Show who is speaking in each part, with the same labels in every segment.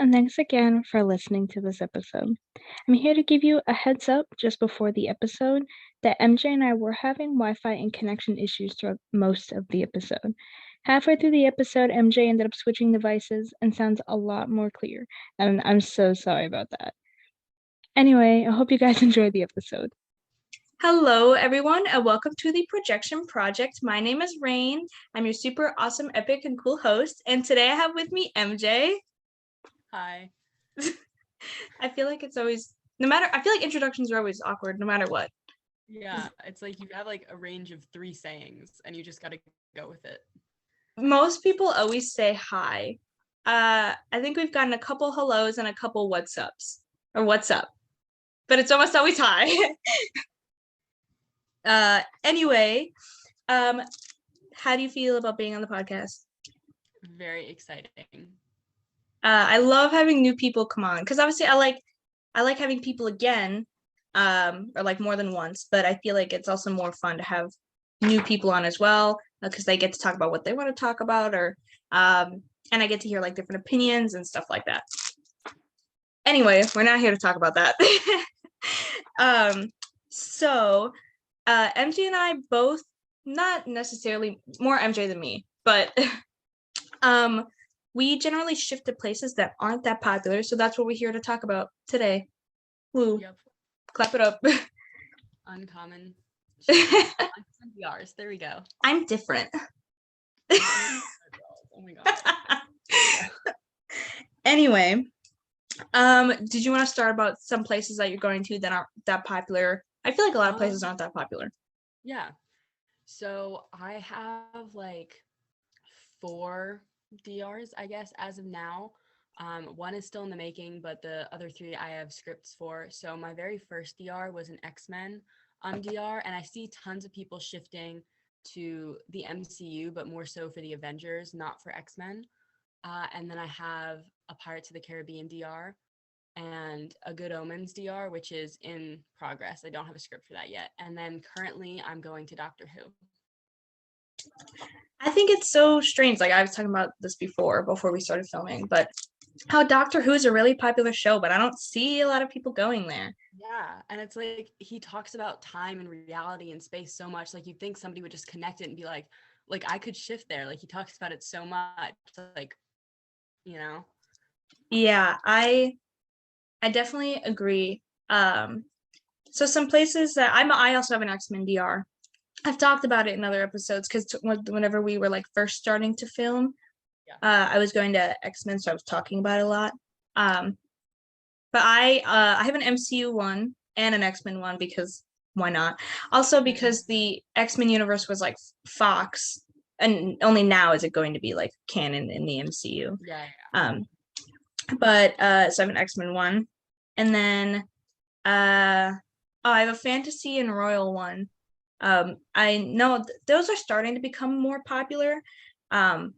Speaker 1: and thanks again for listening to this episode. I'm here to give you a heads up just before the episode that MJ and I were having Wi Fi and connection issues throughout most of the episode. Halfway through the episode, MJ ended up switching devices and sounds a lot more clear, and I'm so sorry about that. Anyway, I hope you guys enjoyed the episode.
Speaker 2: Hello, everyone, and welcome to the Projection Project. My name is Rain. I'm your super awesome, epic, and cool host. And today I have with me MJ.
Speaker 3: Hi.
Speaker 2: I feel like it's always, I feel like introductions are always awkward no matter what.
Speaker 3: Yeah, it's like you have like a range of 3 sayings and you just got to go with it.
Speaker 2: Most people always say hi. I think we've gotten a couple hellos and a couple what's ups, or what's up, but it's almost always hi. Anyway, how do you feel about being on the podcast?
Speaker 3: Very exciting.
Speaker 2: I love having new people come on because obviously I like having people again, or like more than once, but I feel like it's also more fun to have new people on as well because they get to talk about what they want to talk about, or and I get to hear like different opinions and stuff like that. Anyway, we're not here to talk about that. So MJ and I both, not necessarily more MJ than me, but we generally shift to places that aren't that popular, so that's what we're here to talk about today. Woo.
Speaker 3: Yep.
Speaker 2: Clap it up.
Speaker 3: Uncommon. Uncommon DRs. There we go.
Speaker 2: I'm different.
Speaker 3: Oh my god.
Speaker 2: Anyway, did you want to start about some places that you're going to that aren't that popular? I feel like a lot of places aren't that popular.
Speaker 3: Yeah. So I have like 4 DRs, I guess, as of now. One is still in the making, but the other 3 I have scripts for. So my very first DR was an X-Men DR, and I see tons of people shifting to the MCU, but more so for the Avengers, not for X-Men. And then I have a Pirates of the Caribbean DR and a Good Omens DR, which is in progress. I don't have a script for that yet. And then currently I'm going to Doctor Who.
Speaker 2: I think it's so strange. Like I was talking about this before we started filming, but how Doctor Who is a really popular show, but I don't see a lot of people going there.
Speaker 3: Yeah, and it's like he talks about time and reality and space so much. Like you'd think somebody would just connect it and be like I could shift there. Like he talks about it so much. Like, you know.
Speaker 2: Yeah, I definitely agree. So some places that I also have an X-Men DR. I've talked about it in other episodes because whenever we were like first starting to film, I was going to X-Men, so I was talking about it a lot. But I have an MCU one and an X-Men one because why not? Also because the X-Men universe was like Fox, and only now is it going to be like canon in the MCU.
Speaker 3: Yeah.
Speaker 2: But so I have an X-Men one, and then I have a fantasy and royal one. I know those are starting to become more popular, but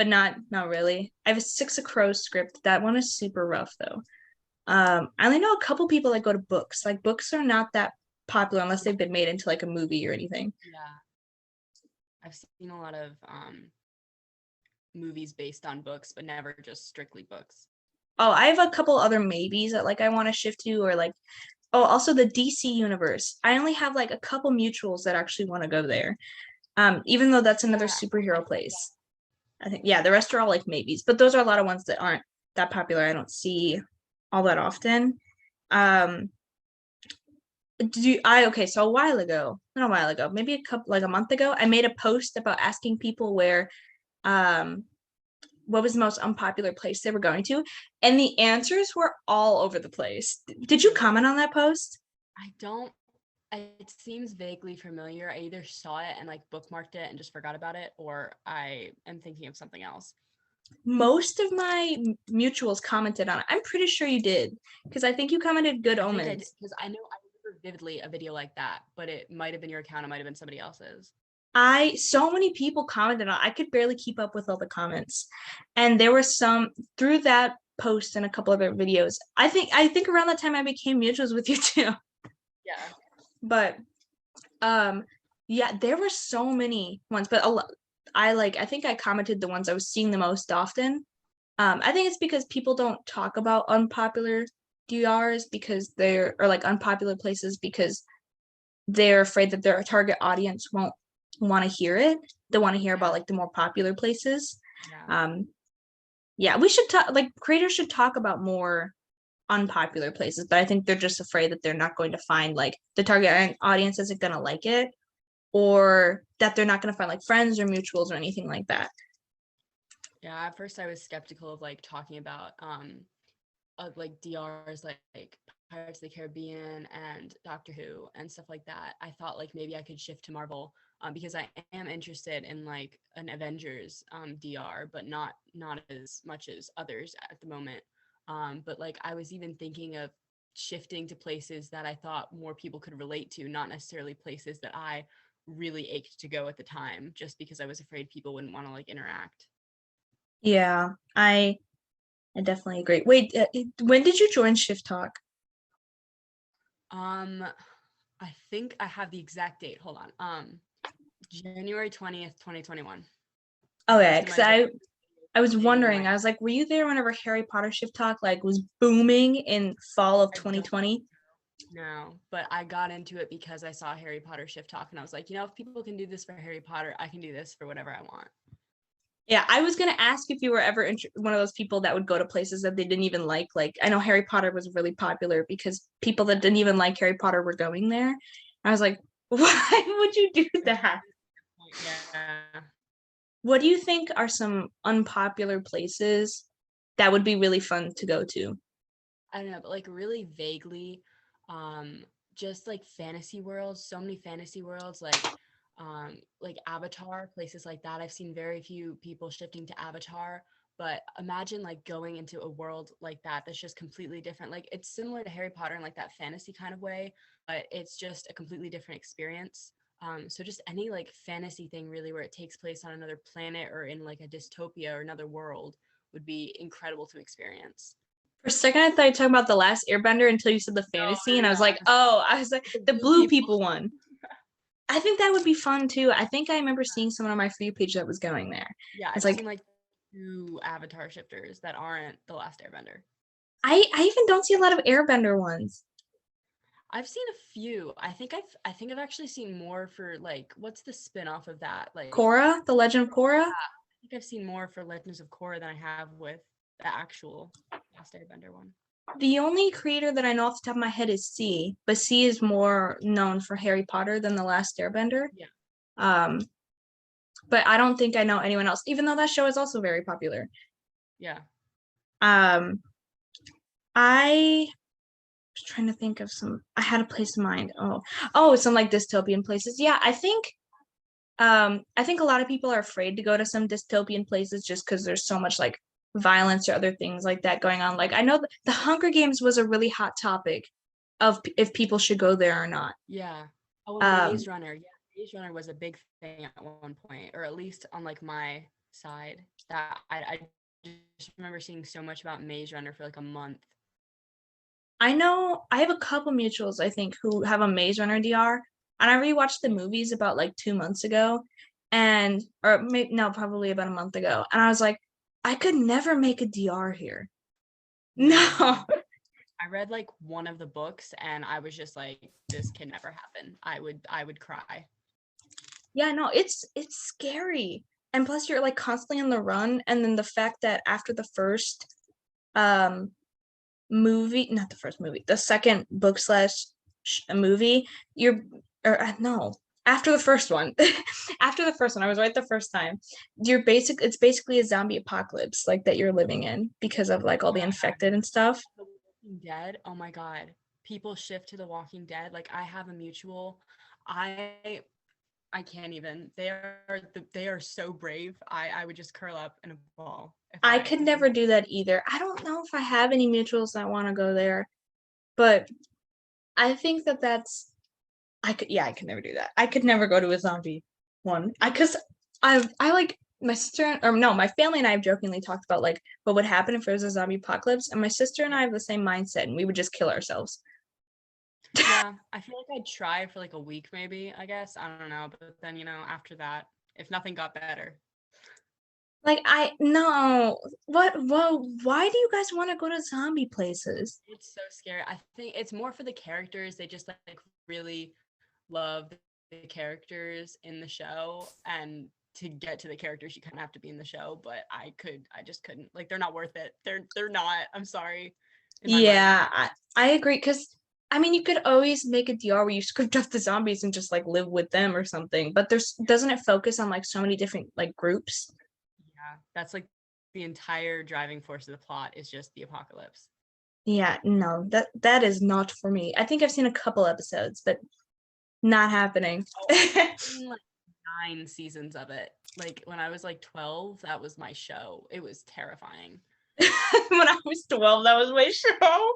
Speaker 2: not really. I have a Six of Crows script. That one is super rough though. I only know a couple people that go to books. Like books are not that popular unless they've been made into like a movie or anything.
Speaker 3: Yeah. I've seen a lot of movies based on books, but never just strictly books.
Speaker 2: Oh, I have a couple other maybes that like I want to shift to, or like, oh, also the DC universe. I only have like a couple mutuals that actually want to go there. Even though that's another superhero place. I think, yeah, the rest are all like maybes, but those are a lot of ones that aren't that popular. I don't see all that often. So a while ago, not a while ago, maybe a month ago, I made a post about asking people where, what was the most unpopular place they were going to, and the answers were all over the place. Did you comment on that post?
Speaker 3: I don't. It seems vaguely familiar. I either saw it and like bookmarked it and just forgot about it, or I am thinking of something else.
Speaker 2: Most of my mutuals commented on it. I'm pretty sure you did, because I think you commented Good Omens.
Speaker 3: Because I know I remember vividly a video like that, but it might have been your account. It might have been somebody else's.
Speaker 2: So many people commented on it. I could barely keep up with all the comments, and there were some through that post and a couple other videos. I think around that time I became mutuals with you too.
Speaker 3: Yeah.
Speaker 2: But yeah, there were so many ones, but I think I commented the ones I was seeing the most often. I think it's because people don't talk about unpopular DRs because or like unpopular places because they're afraid that their target audience won't want to hear it. They want to hear about like the more popular places.
Speaker 3: Yeah.
Speaker 2: Yeah, we should talk, like creators should talk about more unpopular places, but I think they're just afraid that they're not going to find like the target audience isn't going to like it, or that they're not going to find like friends or mutuals or anything like that.
Speaker 3: Yeah, at first I was skeptical of like talking about like DRs like Pirates of the Caribbean and Doctor Who and stuff like that. I thought like maybe I could shift to Marvel because I am interested in like an Avengers DR, but not as much as others at the moment. But like I was even thinking of shifting to places that I thought more people could relate to, not necessarily places that I really ached to go at the time, just because I was afraid people wouldn't want to like interact.
Speaker 2: Yeah, I definitely agree. Wait, when did you join Shift Talk?
Speaker 3: Um, I think I have the exact date. Hold on. January 20th, 2021.
Speaker 2: Oh yeah,
Speaker 3: Most of
Speaker 2: because
Speaker 3: my
Speaker 2: I was
Speaker 3: dating
Speaker 2: wondering.
Speaker 3: went.
Speaker 2: I was like, were you there whenever Harry Potter Shift Talk like was booming in fall of
Speaker 3: I don't
Speaker 2: 2020?
Speaker 3: know, but I got into it because I saw Harry Potter Shift Talk, and I was like, if people can do this for Harry Potter, I can do this for whatever I want.
Speaker 2: Yeah, I was gonna ask if you were ever one of those people that would go to places that they didn't even like. Like, I know Harry Potter was really popular because people that didn't even like Harry Potter were going there. I was like, why would you do that?
Speaker 3: Yeah.
Speaker 2: What do you think are some unpopular places that would be really fun to go to?
Speaker 3: I don't know, but like really vaguely, just like fantasy worlds, so many fantasy worlds, like Avatar, places like that. I've seen very few people shifting to Avatar, but imagine like going into a world like that that's just completely different. Like it's similar to Harry Potter in like that fantasy kind of way, but it's just a completely different experience. So just any like fantasy thing really where it takes place on another planet or in like a dystopia or another world would be incredible to experience.
Speaker 2: For a second, I thought you were talking about the last Airbender until you said the fantasy, and I was
Speaker 3: No,
Speaker 2: like,
Speaker 3: no.
Speaker 2: oh, I was like
Speaker 3: The
Speaker 2: the
Speaker 3: blue
Speaker 2: blue
Speaker 3: people.
Speaker 2: people one. I think that would be fun too. I think I remember seeing someone on my For You page that was going there.
Speaker 3: Yeah,
Speaker 2: It's
Speaker 3: I've seen
Speaker 2: like
Speaker 3: like 2 Avatar shifters that aren't The Last Airbender.
Speaker 2: I even don't see a lot of Airbender ones.
Speaker 3: I've seen a few. I think I've actually seen more for like what's the spin-off of that? Like
Speaker 2: Korra, The Legend of Korra.
Speaker 3: I think I've seen more for Legends of Korra than I have with the actual Last Airbender one.
Speaker 2: The only creator that I know off the top of my head is C, but C is more known for Harry Potter than The Last Airbender.
Speaker 3: Yeah.
Speaker 2: Um, but I don't think I know anyone else, even though that show is also very popular.
Speaker 3: Yeah.
Speaker 2: Um, I was trying to think of some. I had a place in mind. Oh, some like dystopian places. Yeah, I think a lot of people are afraid to go to some dystopian places just because there's so much like violence or other things like that going on. Like I know the Hunger Games was a really hot topic of if people should go there or not.
Speaker 3: Yeah. Oh, and
Speaker 2: Um,
Speaker 3: Maze Runner. Yeah, Maze Runner was a big thing at one point, or at least on like my side. That I just remember seeing so much about Maze Runner for like a month.
Speaker 2: I know I have a couple mutuals I think who have a Maze Runner DR, and I rewatched the movies about like 2 months ago, and or maybe no, probably about a month ago, and I was like, I could never make a DR here.
Speaker 3: No.
Speaker 2: No.
Speaker 3: I read like one of the books and I was just like, this can never happen. I would cry.
Speaker 2: Yeah, no, it's scary. And plus you're like constantly on the run, and then the fact that after the first um movie, not the first movie, the second book slash movie, you're or no, after the first one. After the first one, I was right the first time. It's basically a zombie apocalypse like that you're living in because of like all the infected and stuff.
Speaker 3: The Walking Dead, oh my God. People shift to The Walking Dead. Like I have a mutual. I can't even. They are so brave. I would just curl up in a ball if
Speaker 2: I
Speaker 3: I
Speaker 2: could
Speaker 3: if
Speaker 2: never do that either. I don't know if I have any mutuals that want to go there, but I think that's I could never do that. I could never go to a zombie one. Because I like my sister or no, my family and I have jokingly talked about like what would happen if there was a zombie apocalypse, and my sister and I have the same mindset, and we would just kill ourselves.
Speaker 3: Yeah, I feel like I'd try for like a week maybe, I guess. I don't know. But then, after that, if nothing got better.
Speaker 2: Like no. Whoa, why do you guys want to go to zombie places?
Speaker 3: It's so scary. I think it's more for the characters. They just like really love the characters in the show, and to get to the characters you kind of have to be in the show, but I just couldn't. Like, they're not worth it. They're not. I'm sorry. In my mind.
Speaker 2: Yeah, I agree because I mean you could always make a DR where you script up the zombies and just like live with them or something. But doesn't it focus on like so many different like groups?
Speaker 3: Yeah, that's like the entire driving force of the plot is just the apocalypse.
Speaker 2: Yeah, no, that is not for me. I think I've seen a couple episodes, but not happening.
Speaker 3: Oh, I've seen like 9 seasons of it. Like when I was like 12, that was my show. It was terrifying.
Speaker 2: When I was 12, that was my show.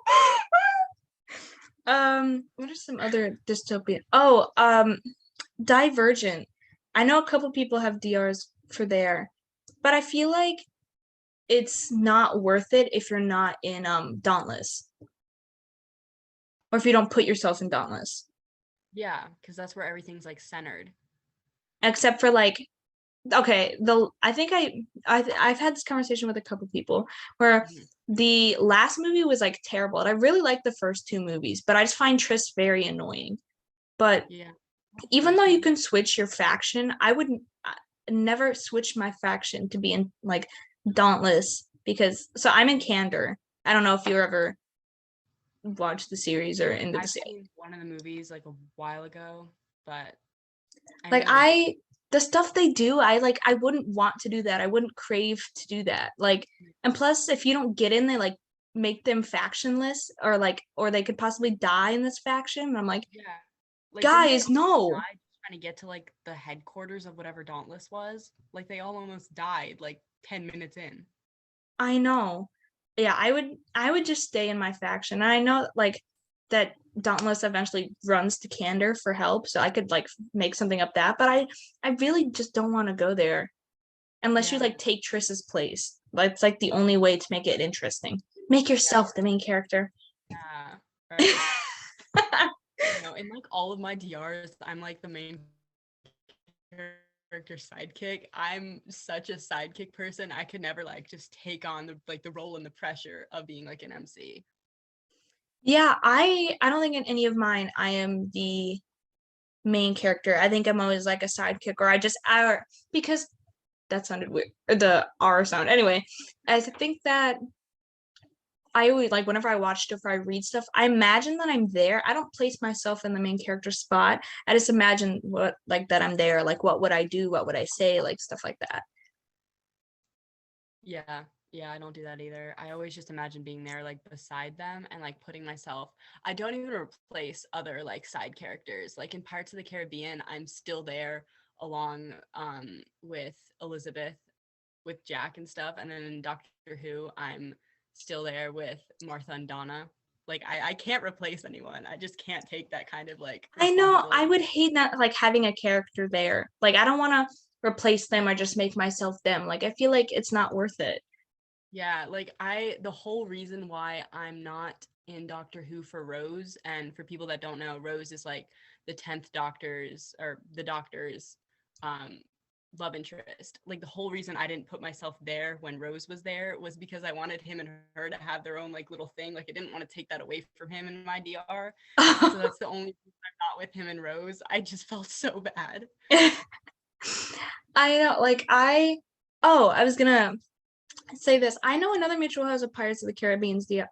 Speaker 2: What are some other dystopian? Oh, Divergent. I know a couple people have DRs for there, but I feel like it's not worth it if you're not in Dauntless. Or if you don't put yourself in Dauntless.
Speaker 3: Yeah, because that's where everything's like centered.
Speaker 2: Except for like okay, I think I've had this conversation with a couple people where
Speaker 3: Mhm.
Speaker 2: the last movie was like terrible. And I really liked the first 2 movies, but I just find Triss very annoying. But
Speaker 3: Yeah.
Speaker 2: even though
Speaker 3: First
Speaker 2: you
Speaker 3: one.
Speaker 2: can switch your faction, I would never switch my faction to be in like Dauntless because so I'm in Candor. I don't know if you ever watched the series or into the
Speaker 3: I've
Speaker 2: series.
Speaker 3: seen one of the movies like a while ago, but I
Speaker 2: Like
Speaker 3: know the
Speaker 2: the stuff they do, I wouldn't want to do that. I wouldn't crave to do that. Like and plus if you don't get in, they like make them factionless or they could possibly die in this faction. And I'm like,
Speaker 3: yeah. Like, didn't they
Speaker 2: guys,
Speaker 3: almost
Speaker 2: no.
Speaker 3: die trying to get to like the headquarters of whatever Dauntless was? Like, they all almost died like 10 minutes in.
Speaker 2: I know. Yeah, I would just stay in my faction. And I know like that Dauntless eventually runs to Candor for help, so I could like make something up that, but I really just don't want to go there unless you
Speaker 3: Yeah.
Speaker 2: like take Triss's place. That's like the only way to make it interesting. Make
Speaker 3: Yeah.
Speaker 2: yourself the main character.
Speaker 3: Yeah. Right. No, in like all of my DRs, I'm like the main character sidekick. I'm such a sidekick person. I could never like just take on the role and the pressure of being like an MC.
Speaker 2: Yeah, I don't think in any of mine I am the main character. I think I'm always like a sidekick or because that sounded weird. Or the R sound. Anyway, I think that I always like whenever I watch stuff or I read stuff, I imagine that I'm there. I don't place myself in the main character spot. I just imagine what like that I'm there. Like what would I do? What would I say? Like stuff like that.
Speaker 3: Yeah. Yeah, I don't do that either. I always just imagine being there like beside them and like putting myself. I don't even replace other like side characters. Like in Pirates of the Caribbean, I'm still there along with Elizabeth, with Jack and stuff. And then in Doctor Who, I'm still there with Martha and Donna. Like, I can't replace anyone. I just can't take that kind of like
Speaker 2: I know I
Speaker 3: responsibility.
Speaker 2: would hate not like having a character there. Like I don't want to replace them or just make myself them. Like I feel like it's not worth it.
Speaker 3: Yeah, like the whole reason why I'm not in Doctor Who for Rose, and for people that don't know, Rose is like the 10th Doctor's or the Doctor's um love interest. Like, the whole reason I didn't put myself there when Rose was there was because I wanted him and her to have their own like little thing. Like, I didn't want to take that away from him in my DR. So that's the only reason I'm not with him and Rose. I just felt so bad.
Speaker 2: I know like I was gonna say this. I know another mutual has a Pirates of the Caribbean's the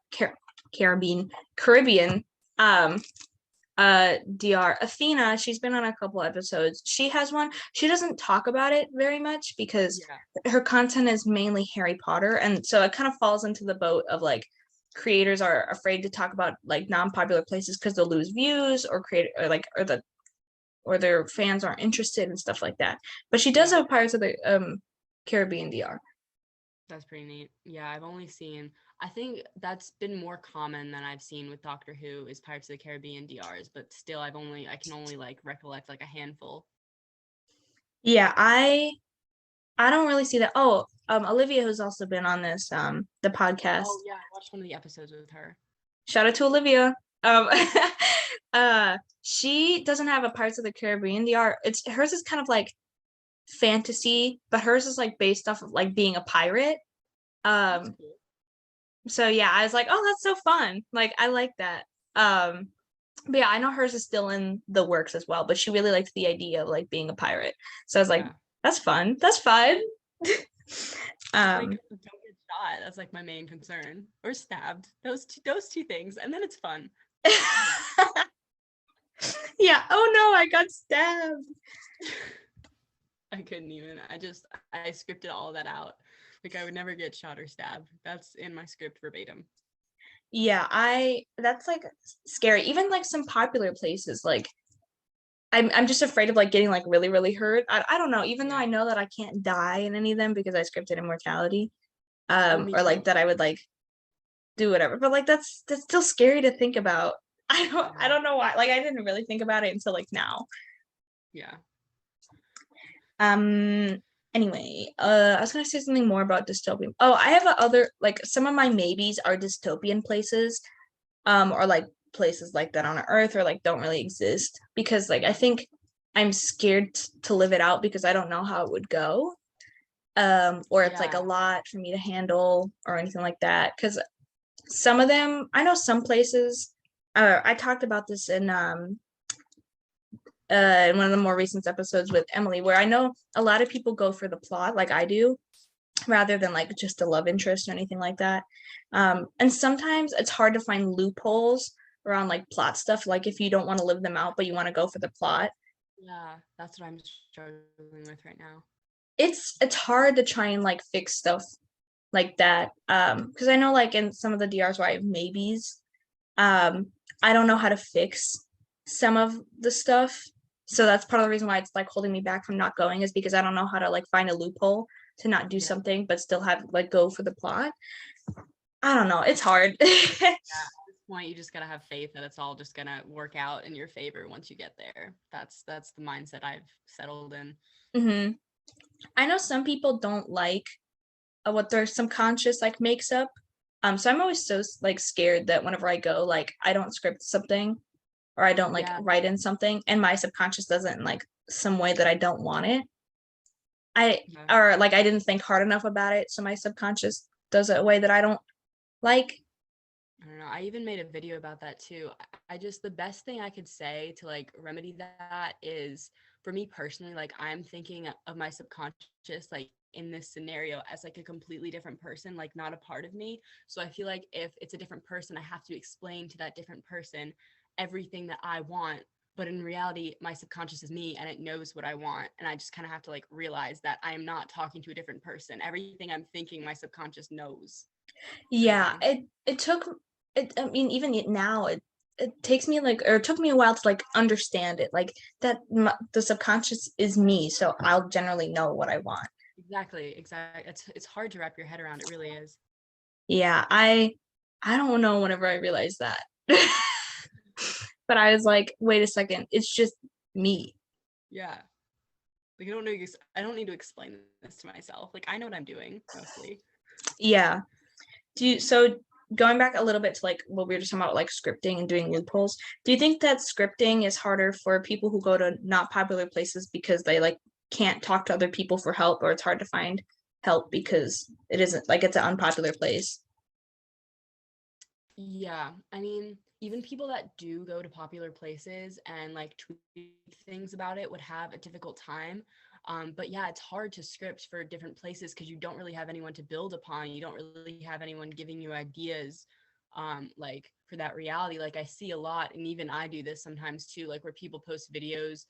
Speaker 2: Caribbean um DR Athena. She's been on a couple episodes. She has one. She doesn't talk about it very much because
Speaker 3: Yeah.
Speaker 2: her content is mainly Harry Potter, and so it kind of falls into the boat of like creators are afraid to talk about like non-popular places because they'll lose views or create or their fans aren't interested and stuff like that. But she does
Speaker 3: Yeah.
Speaker 2: have Pirates of the Caribbean DR.
Speaker 3: That's pretty neat. Yeah, I've only seen, I think that's been more common than I've seen with Doctor Who is Pirates of the Caribbean DRs, but still I can only like recollect like a handful.
Speaker 2: Yeah, I don't really see that. Oh, Olivia, who's also been on this the podcast.
Speaker 3: Oh yeah, I watched one of the episodes with her.
Speaker 2: Shout out to Olivia. Um, she doesn't have a Pirates of the Caribbean DR. It's hers is kind of like fantasy, but hers is like based off of like being a pirate.
Speaker 3: That's
Speaker 2: Um,
Speaker 3: cool.
Speaker 2: so yeah, I was like, oh, that's so fun. Like I like that. But yeah, I know hers is still in the works as well, but she really likes the idea of like being a pirate. So I was like,
Speaker 3: Yeah.
Speaker 2: that's fun. That's fun.
Speaker 3: Like, don't get shot. That's like my main concern. Or stabbed. Those two things. And then it's fun.
Speaker 2: Yeah. Oh no, I got stabbed.
Speaker 3: I couldn't even. I scripted all that out. Like I would never get shot or stabbed. That's in my script verbatim.
Speaker 2: Yeah, that's like scary. Even like some popular places, like I'm just afraid of like getting like really, really hurt. I don't know, even though I
Speaker 3: Yeah.
Speaker 2: know that I can't die in any of them because I scripted immortality.
Speaker 3: Oh, me
Speaker 2: Or like
Speaker 3: too.
Speaker 2: that I would like do whatever. But like that's still scary to think about. I
Speaker 3: Yeah.
Speaker 2: don't know why. Like I didn't really think about it until like now.
Speaker 3: Yeah.
Speaker 2: Anyway, I was gonna say something more about dystopian. Oh, I have a other like some of my maybes are dystopian places, or like places like that on Earth or like don't really exist because like I think I'm scared to live it out because I don't know how it would go. Or it's like a
Speaker 3: Yeah.
Speaker 2: lot for me to handle or anything like that. Because some of them, I know some places. I talked about this in one of the more recent episodes with Emily, where I know a lot of people go for the plot, like I do, rather than like just a love interest or anything like that. And sometimes it's hard to find loopholes around like plot stuff, like if you don't want to live them out, but you want to go for the plot.
Speaker 3: Yeah. That's what I'm struggling with right now.
Speaker 2: It's hard to try and like fix stuff like that. Because I know like in some of the DRs where I have maybes, um, I don't know how to fix some of the stuff. So that's part of the reason why it's like holding me back from not going is because I don't know how to like find a loophole to not do
Speaker 3: Yeah.
Speaker 2: something but still have like go for the plot. I don't know. It's hard.
Speaker 3: Yeah. At this point, you just gotta have faith that it's all just gonna work out in your favor once you get there. That's the mindset I've settled in.
Speaker 2: Hmm. I know some people don't like what their subconscious like makes up. So I'm always so like scared that whenever I go, like I don't script something or I don't like
Speaker 3: Yeah.
Speaker 2: write in something and my subconscious doesn't like some way that I don't want it. I
Speaker 3: Yeah.
Speaker 2: or like I didn't think hard enough about it, so my subconscious does it a way that I don't like.
Speaker 3: I don't know. I even made a video about that too. I just, the best thing I could say to like remedy that is for me personally, like I'm thinking of my subconscious, like in this scenario as like a completely different person, like not a part of me. So I feel like if it's a different person, I have to explain to that different person everything that I want. But in reality, my subconscious is me and it knows what I want. And I just kind of have to like realize that I am not talking to a different person. Everything I'm thinking, my subconscious knows. You
Speaker 2: Yeah,
Speaker 3: know?
Speaker 2: it took it. I mean, even now, it takes me like or it took me a while to like understand it. Like that, the subconscious is me, so I'll generally know what I want.
Speaker 3: Exactly, exactly. It's hard to wrap your head around. It really is.
Speaker 2: Yeah, I don't know. Whenever I realized that, but I was like, wait a second, it's just me.
Speaker 3: Yeah. Like I don't need to explain this to myself. Like I know what I'm doing mostly.
Speaker 2: Yeah. So going back a little bit to like what we were just talking about like scripting and doing loopholes, do you think that scripting is harder for people who go to not popular places because they like can't talk to other people for help or it's hard to find help because it isn't like it's an unpopular place?
Speaker 3: Yeah. I mean, even people that do go to popular places and like tweet things about it would have a difficult time. But yeah, it's hard to script for different places because you don't really have anyone to build upon. You don't really have anyone giving you ideas like for that reality. Like I see a lot, and even I do this sometimes too, like where people post videos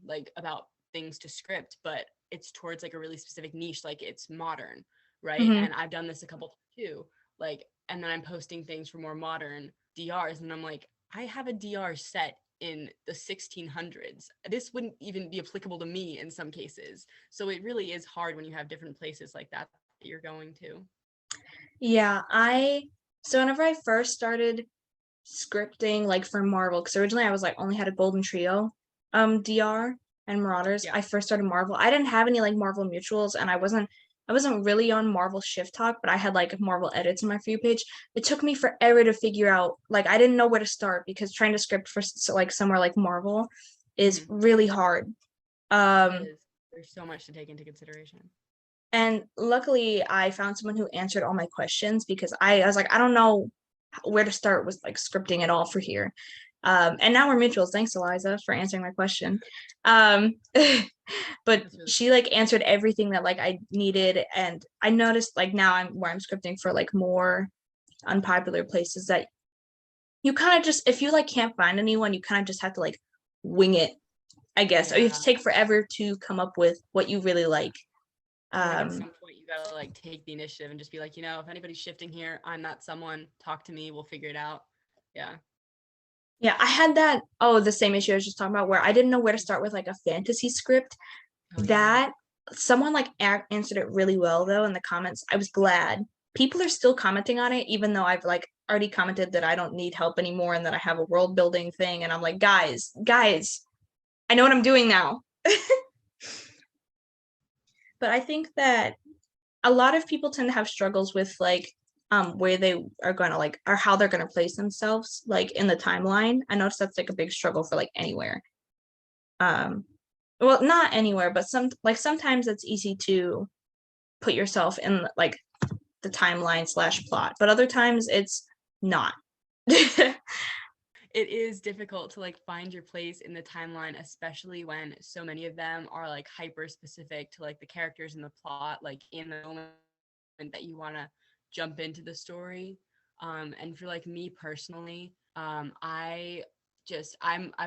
Speaker 3: like about things to script, but it's towards like a really specific niche, like it's modern, right?
Speaker 2: Hmm.
Speaker 3: And I've done this a couple times too. Like, and then I'm posting things for more modern DRs, and I'm like, I have a DR set in the 1600s. This wouldn't even be applicable to me in some cases. So it really is hard when you have different places like that that you're going to.
Speaker 2: Yeah, I so whenever I first started scripting like for Marvel, because originally I was like only had a Golden Trio DR and Marauders.
Speaker 3: Yeah.
Speaker 2: I first started Marvel. I didn't have any like Marvel mutuals and I wasn't really on Marvel Shift Talk, but I had like Marvel edits on my For You page. It took me forever to figure out like I didn't know where to start because trying to script for so, like somewhere like Marvel is
Speaker 3: Mhm.
Speaker 2: really hard.
Speaker 3: It
Speaker 2: Um
Speaker 3: is. There's so much to take into consideration.
Speaker 2: And luckily, I found someone who answered all my questions because I was like, I don't know where to start with like scripting it all for here. And now we're mutuals. Thanks, Eliza, for answering my question. But
Speaker 3: Really
Speaker 2: she like answered everything that like I needed, and I noticed like now I'm where I'm scripting for like more unpopular places that you kind of just if you like can't find anyone, you kind of just have to like wing it, I guess. Or you have to take forever to come up with what you really like.
Speaker 3: At some point you gotta like take the initiative and just be like, if anybody's shifting here, I'm not someone, talk to me, we'll figure it out. Yeah.
Speaker 2: Yeah, I had the same issue I was just talking about where I didn't know where to start with like a fantasy script. That someone like answered it really well though in the comments. I was glad. People are still commenting on it, even though I've like already commented that I don't need help anymore and that I have a world building thing. And I'm like, guys, I know what I'm doing now. But I think that a lot of people tend to have struggles with like where they are going to like or how they're going to place themselves like in the timeline. I noticed that's like a big struggle for like anywhere. Well, not anywhere, but sometimes it's easy to put yourself in like the timeline / plot, but other times it's not.
Speaker 3: It is difficult to like find your place in the timeline, especially when so many of them are like hyper specific to like the characters in the plot, like in the moment that you want to jump into the story. And for like me personally, I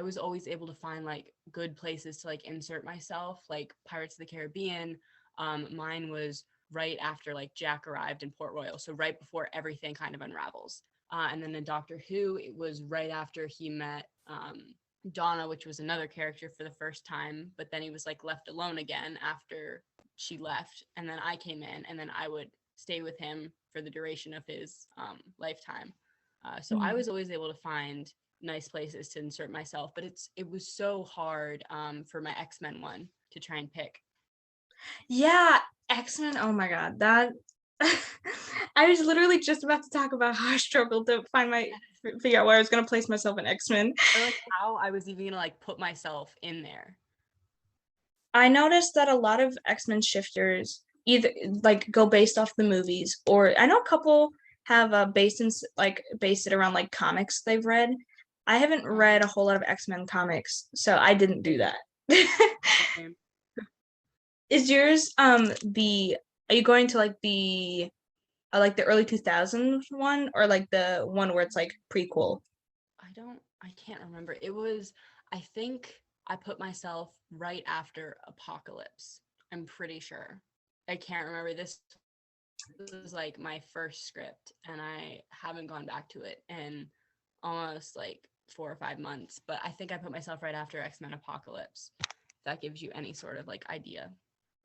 Speaker 3: was always able to find like good places to like insert myself, like Pirates of the Caribbean. Mine was right after like Jack arrived in Port Royal, so right before everything kind of unravels. And then in Doctor Who, it was right after he met Donna, which was another character for the first time, but then he was like left alone again after she left, and then I came in, and then I would stay with him for the duration of his lifetime. So I was always able to find nice places to insert myself, but it was so hard for my X-Men one to try and pick.
Speaker 2: Yeah, X-Men. Oh my god, that I was literally just about to talk about how I struggled to figure out where I was gonna place myself in X-Men.
Speaker 3: Or like how I was even gonna like put myself in there.
Speaker 2: I noticed that a lot of X-Men shifters either like go based off the movies, or I know a couple have based it around like comics they've read. I haven't read a whole lot of X-Men comics, so I didn't do that. Is yours are you going to like the early 2000s one or like the one where it's like prequel?
Speaker 3: I can't remember. I think I put myself right after Apocalypse. I'm pretty sure. I can't remember. This was like my first script, and I haven't gone back to it in almost like 4 or 5 months, but I think I put myself right after X-Men Apocalypse. That gives you any sort of like idea.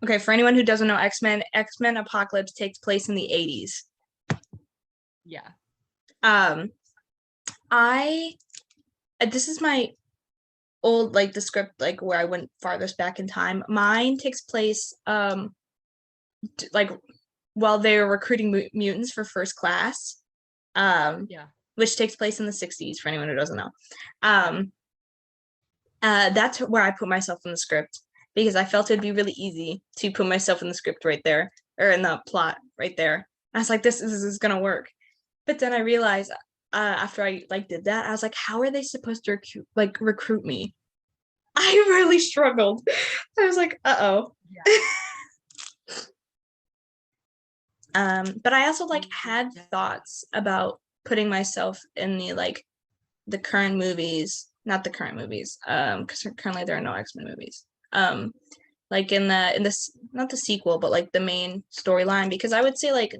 Speaker 2: Okay, for anyone who doesn't know X-Men Apocalypse takes place in the 80s.
Speaker 3: Yeah.
Speaker 2: This is my old like the script like where I went farthest back in time. Mine takes place like while they're recruiting mutants for first class. Which takes place in the 60s for anyone who doesn't know. That's where I put myself in the script because I felt it'd be really easy to put myself in the script right there or in the plot right there. I was like, this is gonna work. But then I realized after I like did that, I was like, how are they supposed to recruit me? I really struggled. I was like, uh-oh. Yeah. But I also like had thoughts about putting myself in the current movies, not the current movies, because currently there are no X-Men movies. Like in this not the sequel, but like the main storyline, because I would say like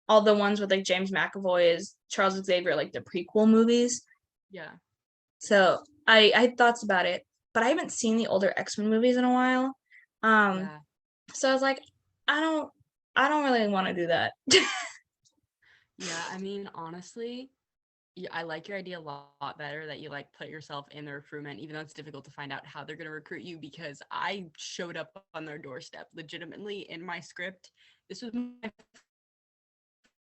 Speaker 2: all the ones with like James McAvoy as Charles Xavier, like the prequel movies.
Speaker 3: Yeah.
Speaker 2: So I had thoughts about it, but I haven't seen the older X-Men movies in a while. So I was like, I don't really want to do that.
Speaker 3: Yeah, I mean, honestly, I like your idea a lot better that you like put yourself in the recruitment, even though it's difficult to find out how they're going to recruit you, because I showed up on their doorstep legitimately in my script. This was my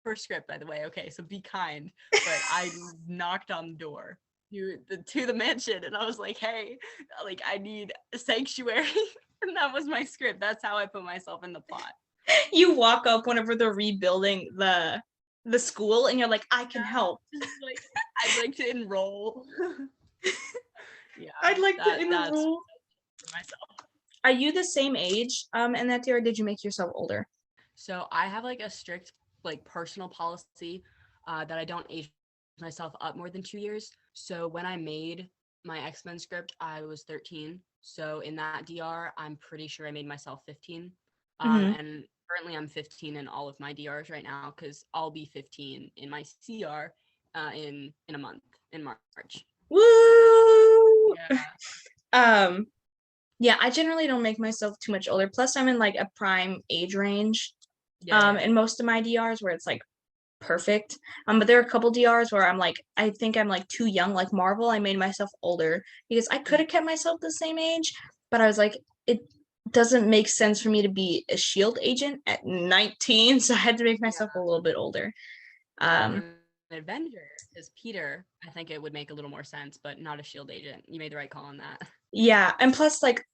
Speaker 3: first script, by the way. Okay, so be kind, but I knocked on the door. to the mansion, and I was like, hey, like I need a sanctuary. And that was my script. That's how I put myself in the plot.
Speaker 2: You walk up whenever they're rebuilding the school, and you're like, I can help.
Speaker 3: Like, I'd like to enroll. Yeah,
Speaker 2: I'd like to enroll.
Speaker 3: That's myself.
Speaker 2: Are you the same age in that year, or did you make yourself older?
Speaker 3: So I have like a strict like personal policy that I don't age myself up more than 2 years. So when I made my X-Men script, I was 13. So in that DR, I'm pretty sure I made myself 15. And currently I'm 15 in all of my DRs right now, because I'll be 15 in my CR in a month, in March.
Speaker 2: Woo!
Speaker 3: Yeah.
Speaker 2: Yeah, I generally don't make myself too much older. Plus, I'm in like a prime age range.
Speaker 3: Yeah.
Speaker 2: In most of my DRs where it's like perfect. But there are a couple DRs where I'm like, I think I'm like too young. Like Marvel, I made myself older because I could have kept myself the same age, but I was like, it doesn't make sense for me to be a shield agent at 19, so I had to make myself a little bit older.
Speaker 3: An Avenger is Peter. I think it would make a little more sense, but not a shield agent. You made the right call on that.
Speaker 2: Yeah, and plus like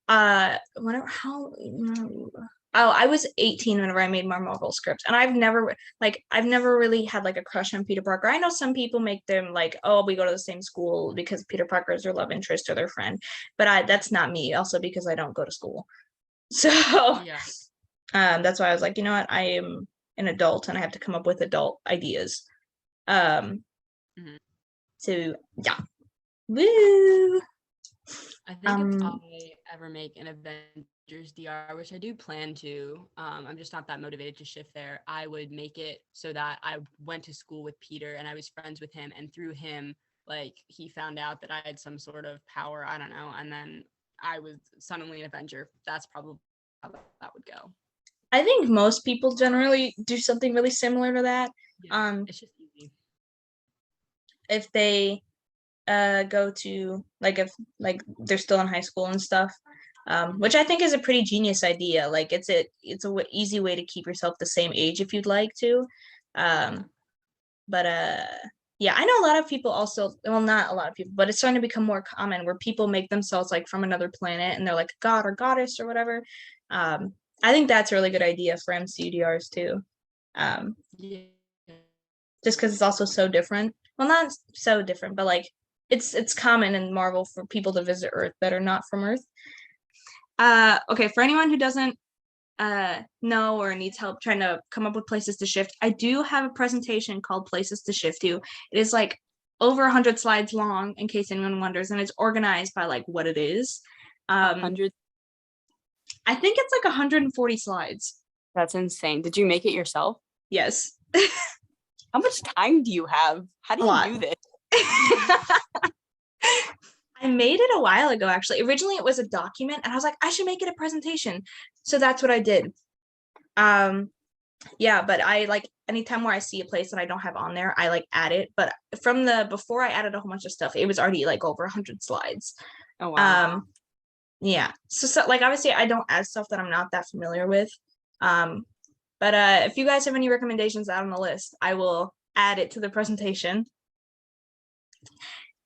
Speaker 2: I was 18 whenever I made my Marvel scripts, and I've never really had like a crush on Peter Parker. I know some people make them like, oh, we go to the same school because Peter Parker is their love interest or their friend, but that's not me. Also because I don't go to school, so
Speaker 3: Yeah.
Speaker 2: That's why I was like, you know what, I am an adult and I have to come up with adult ideas. So yeah, woo.
Speaker 3: I think if I ever make an Avengers DR, which I do plan to, I'm just not that motivated to shift there. I would make it so that I went to school with Peter and I was friends with him, and through him, like he found out that I had some sort of power, I don't know, and then I was suddenly an Avenger. That's probably how that would go.
Speaker 2: I think most people generally do something really similar to that.
Speaker 3: Yeah, it's just easy.
Speaker 2: If they go to like, if like they're still in high school and stuff, which I think is a pretty genius idea. Like it's a easy way to keep yourself the same age if you'd like to. But yeah, I know a lot of people also, well, not a lot of people, but it's starting to become more common where people make themselves like from another planet and they're like god or goddess or whatever. I think that's a really good idea for MCUDRs too.
Speaker 3: Yeah.
Speaker 2: Just because it's also so different. Well, not so different, but like it's common in Marvel for people to visit Earth that are not from Earth. Okay, for anyone who doesn't know or needs help trying to come up with places to shift, I do have a presentation called Places to Shift To. It is like over 100 slides long, in case anyone wonders, and it's organized by like what it is.
Speaker 4: 100.
Speaker 2: I think it's like 140 slides.
Speaker 4: That's insane. Did you make it yourself?
Speaker 2: Yes.
Speaker 4: How much time do you have? How do you do this?
Speaker 2: I made it a while ago, actually. Originally, it was a document, and I was like, I should make it a presentation. So that's what I did. Yeah, but I like anytime where I see a place that I don't have on there, I like add it. But from before I added a whole bunch of stuff, it was already like over 100 slides.
Speaker 4: Oh wow.
Speaker 2: Yeah. So like obviously I don't add stuff that I'm not that familiar with. But if you guys have any recommendations out on the list, I will add it to the presentation.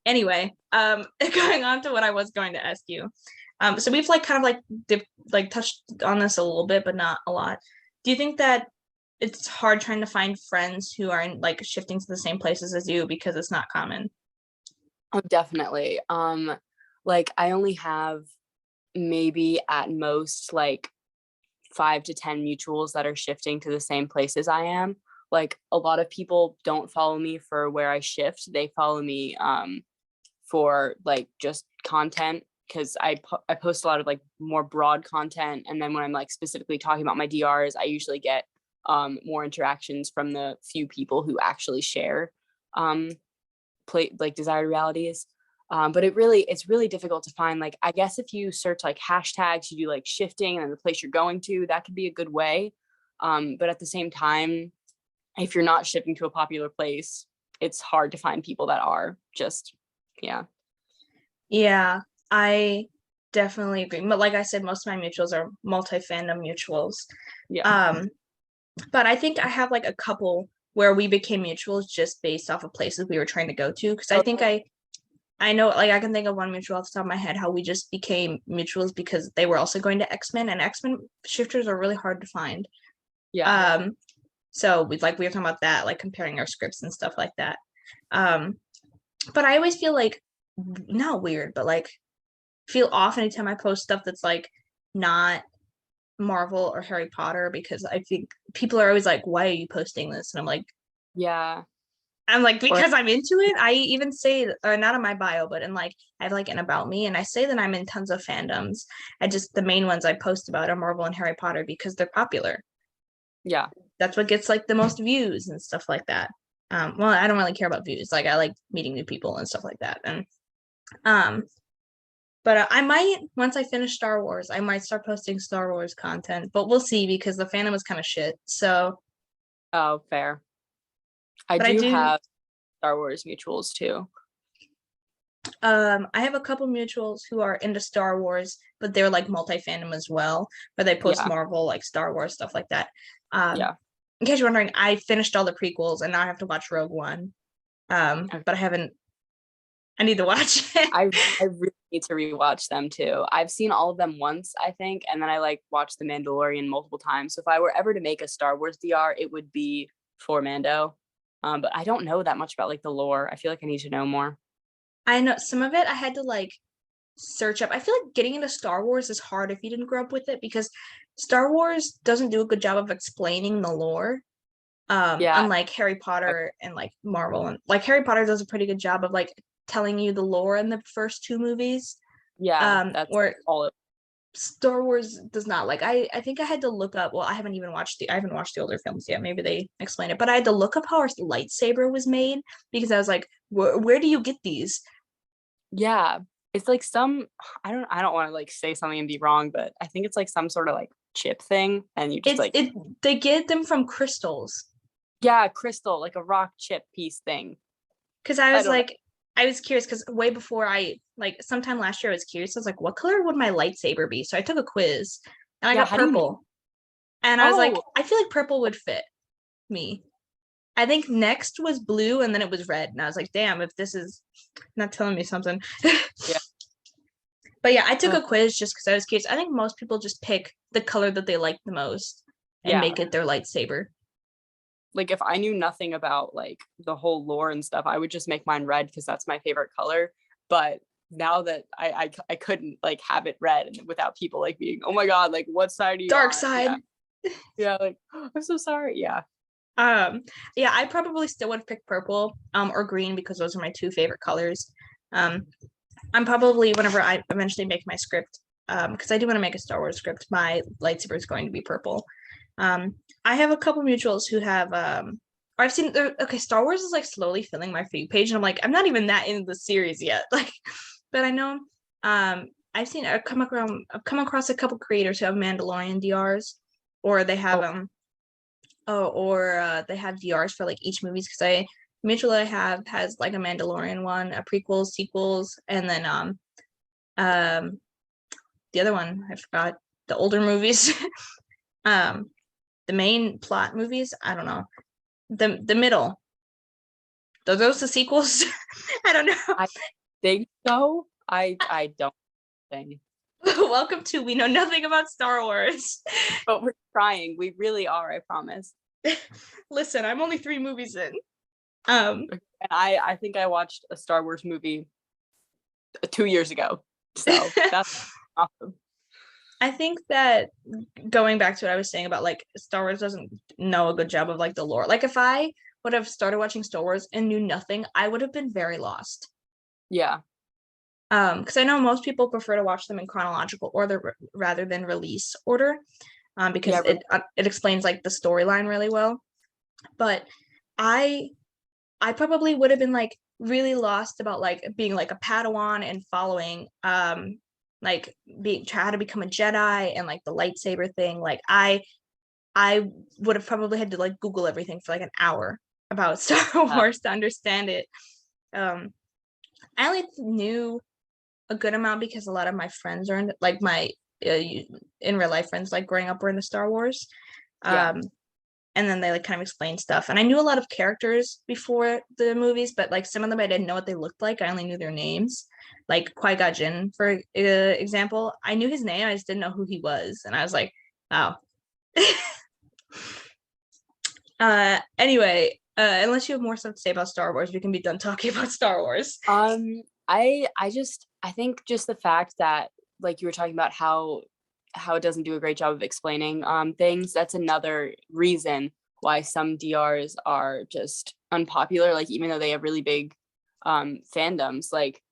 Speaker 2: Anyway, going on to what I was going to ask you. So we've like kind of like touched on this a little bit, but not a lot. Do you think that it's hard trying to find friends who are in like shifting to the same places as you because it's not common?
Speaker 4: Oh, definitely. Like I only have maybe at most like 5 to 10 mutuals that are shifting to the same places I am. Like a lot of people don't follow me for where I shift. They follow me for like just content, because I post a lot of like more broad content, and then when I'm like specifically talking about my DRs, I usually get more interactions from the few people who actually share like desired realities. But it's really difficult to find. Like I guess if you search like hashtags, you do like shifting and the place you're going to, that could be a good way. But at the same time, if you're not shifting to a popular place, it's hard to find people that are. Just
Speaker 2: Yeah, I definitely agree. But like I said, most of my mutuals are multi-fandom mutuals.
Speaker 4: Yeah.
Speaker 2: But I think I have like a couple where we became mutuals just based off of places we were trying to go to. Because I think I know, like, I can think of one mutual off the top of my head, how we just became mutuals because they were also going to X-Men, and X-Men shifters are really hard to find.
Speaker 4: Yeah.
Speaker 2: So we were talking about that, like comparing our scripts and stuff like that. But I always feel like, not weird, but like feel off anytime I post stuff that's like not Marvel or Harry Potter, because I think people are always like, why are you posting this? And I'm like,
Speaker 4: Yeah.
Speaker 2: because I'm into it. I even say, or not in my bio, but in like, I have like an about me, and I say that I'm in tons of fandoms. I just, the main ones I post about are Marvel and Harry Potter because they're popular.
Speaker 4: Yeah.
Speaker 2: That's what gets like the most views and stuff like that. Well, I don't really care about views. Like, I like meeting new people and stuff like that. And but I might, once I finish Star Wars, I might start posting Star Wars content, but we'll see, because the fandom is kind of shit. So,
Speaker 4: Oh, fair. I
Speaker 2: but I
Speaker 4: do
Speaker 2: do.
Speaker 4: have Star Wars mutuals too.
Speaker 2: I have a couple mutuals who are into Star Wars, but they're like multi-fandom as well, where they post
Speaker 4: Yeah.
Speaker 2: Marvel, like Star Wars stuff like that.
Speaker 4: Yeah.
Speaker 2: In case you're wondering, I finished all the prequels, and now I have to watch Rogue One. But I haven't. I need to watch it.
Speaker 4: I really need to rewatch them too. I've seen all of them once, I think, and then I like watched The Mandalorian multiple times. So if I were ever to make a Star Wars DR, it would be for Mando. But I don't know that much about like the lore. I feel like I need to know more.
Speaker 2: I know some of it I had to like search up. I feel like getting into Star Wars is hard if you didn't grow up with it, because Star Wars doesn't do a good job of explaining the lore.
Speaker 4: Yeah.
Speaker 2: Unlike Harry Potter and like Marvel, and like Harry Potter does a pretty good job of like telling you the lore in the first two movies.
Speaker 4: Yeah, that's
Speaker 2: Where
Speaker 4: all it.
Speaker 2: Star Wars does not. Like, I think I had to look up, well, I haven't watched the older films yet. Maybe they explain it, but I had to look up how our lightsaber was made, because I was like, where do you get these?
Speaker 4: Yeah. It's like some I don't want to like say something and be wrong, but I think it's like some sort of like chip thing, and you just
Speaker 2: They get them from crystals.
Speaker 4: Yeah, crystal, like a rock chip piece thing.
Speaker 2: Because I was curious, because way before sometime last year I was curious. I was like, what color would my lightsaber be? So I took a quiz, and I got
Speaker 4: how do you know?
Speaker 2: purple. And I was like,
Speaker 4: Oh.
Speaker 2: I feel like purple would fit me. I think next was blue, and then it was red. And I was like, damn, if this is not telling me something.
Speaker 4: Yeah.
Speaker 2: But yeah, I took a quiz just because I was curious. I think most people just pick the color that they like the most and make it their lightsaber.
Speaker 4: Like, if I knew nothing about like the whole lore and stuff, I would just make mine red because that's my favorite color. But now that I couldn't like have it red, and without people like being, oh my god, like what side are you
Speaker 2: Dark
Speaker 4: on?
Speaker 2: side.
Speaker 4: Yeah, like, oh, I'm so sorry. Yeah.
Speaker 2: Yeah, I probably still would pick purple or green, because those are my two favorite colors. I'm probably, whenever I eventually make my script, because I do want to make a Star Wars script, my lightsaber is going to be purple. I have a couple mutuals who have I've seen okay, Star Wars is like slowly filling my feed page, and I'm like, I'm not even that into the series yet. Like, but I know I've come across a couple creators who have Mandalorian DRs, or they have they have DRs for like each movies, because mutual I have has like a Mandalorian one, a prequels, sequels, and then the other one I forgot, the older movies. The main plot movies, I don't know. The middle. Are those the sequels? I don't know.
Speaker 4: I think so. I don't think.
Speaker 2: Welcome to We Know Nothing About Star Wars.
Speaker 4: But we're trying. We really are, I promise.
Speaker 2: Listen, I'm only 3 movies in.
Speaker 4: And I think I watched a Star Wars movie 2 years ago. So that's awesome.
Speaker 2: I think that, going back to what I was saying about like Star Wars doesn't know a good job of like the lore. Like, if I would have started watching Star Wars and knew nothing, I would have been very lost.
Speaker 4: Yeah.
Speaker 2: Because I know most people prefer to watch them in chronological order rather than release order, because it explains like the storyline really well. But I probably would have been like really lost about like being like a Padawan and following like try to become a Jedi and like the lightsaber thing. Like, I would have probably had to like Google everything for like an hour about Star Wars to understand it. I only knew a good amount because a lot of my friends are in, like, my in real life friends, like growing up, were into Star Wars. and then they like kind of explain stuff. And I knew a lot of characters before the movies, but like some of them I didn't know what they looked like. I only knew their names. Like Qui-Gon Jinn, for example, I knew his name, I just didn't know who he was, and I was like, wow. Anyway, unless you have more stuff to say about Star Wars, we can be done talking about Star Wars.
Speaker 4: I think just the fact that, like, you were talking about how it doesn't do a great job of explaining things, that's another reason why some DRs are just unpopular, like even though they have really big fandoms. Like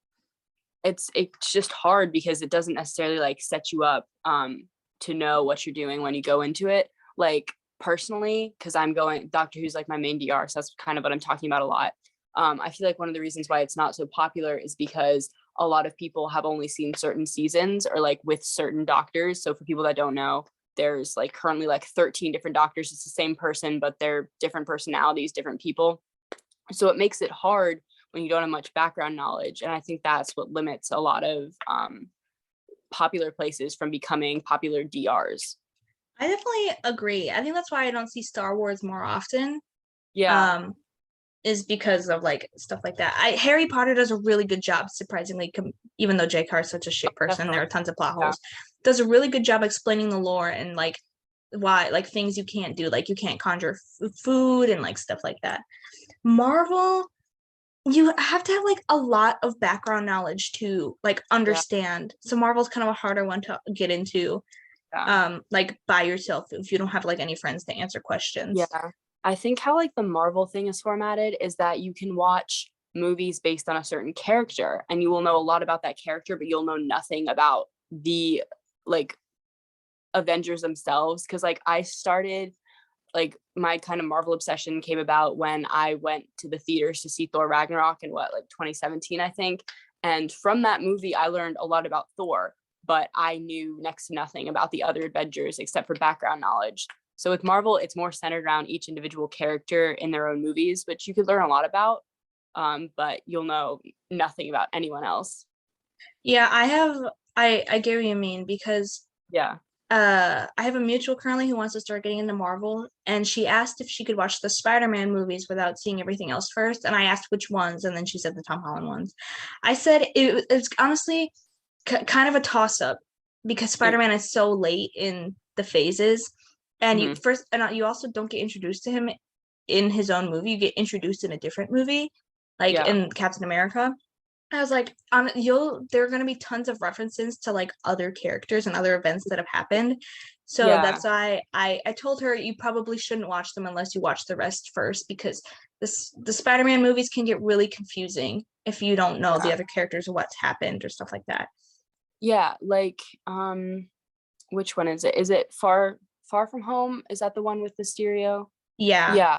Speaker 4: it's just hard because it doesn't necessarily like set you up to know what you're doing when you go into it. Like personally, because Doctor Who's like my main DR, so that's kind of what I'm talking about a lot. I feel like one of the reasons why it's not so popular is because a lot of people have only seen certain seasons or like with certain doctors. So for people that don't know, there's like currently like 13 different doctors. It's the same person, but they're different personalities, different people. So it makes it hard when you don't have much background knowledge. And I think that's what limits a lot of popular places from becoming popular DRs.
Speaker 2: I definitely agree. I think that's why I don't see Star Wars more often.
Speaker 4: Yeah.
Speaker 2: Is because of like stuff like that. Harry Potter does a really good job, surprisingly, even though J.K. is such a shit person,
Speaker 4: Definitely.
Speaker 2: there are tons of plot holes. Does a really good job explaining the lore and like why, like things you can't do, like you can't conjure food and like stuff like that. Marvel, you have to have like a lot of background knowledge to like understand. So Marvel's kind of a harder one to get into, like by yourself if you don't have like any friends to answer questions.
Speaker 4: Yeah. I think how like the Marvel thing is formatted is that you can watch movies based on a certain character and you will know a lot about that character, but you'll know nothing about the like Avengers themselves. Cause like I started, like my kind of Marvel obsession came about when I went to the theaters to see Thor Ragnarok in like 2017, I think. And from that movie, I learned a lot about Thor, but I knew next to nothing about the other Avengers except for background knowledge. So with Marvel, it's more centered around each individual character in their own movies, which you could learn a lot about, but you'll know nothing about anyone else.
Speaker 2: Yeah, I get what you mean because I have a mutual currently who wants to start getting into Marvel, and she asked if she could watch the Spider-Man movies without seeing everything else first, and I asked which ones, and then she said the Tom Holland ones. I said it's honestly kind of a toss-up because Spider-Man is so late in the phases. And you also don't get introduced to him in his own movie. You get introduced in a different movie, like in Captain America. I was like, there are going to be tons of references to like other characters and other events that have happened. So that's why I told her you probably shouldn't watch them unless you watch the rest first, because the Spider-Man movies can get really confusing if you don't know the other characters or what's happened or stuff like that.
Speaker 4: Yeah, like which one is it? Is it Far From Home? Is that the one with Mysterio? Yeah.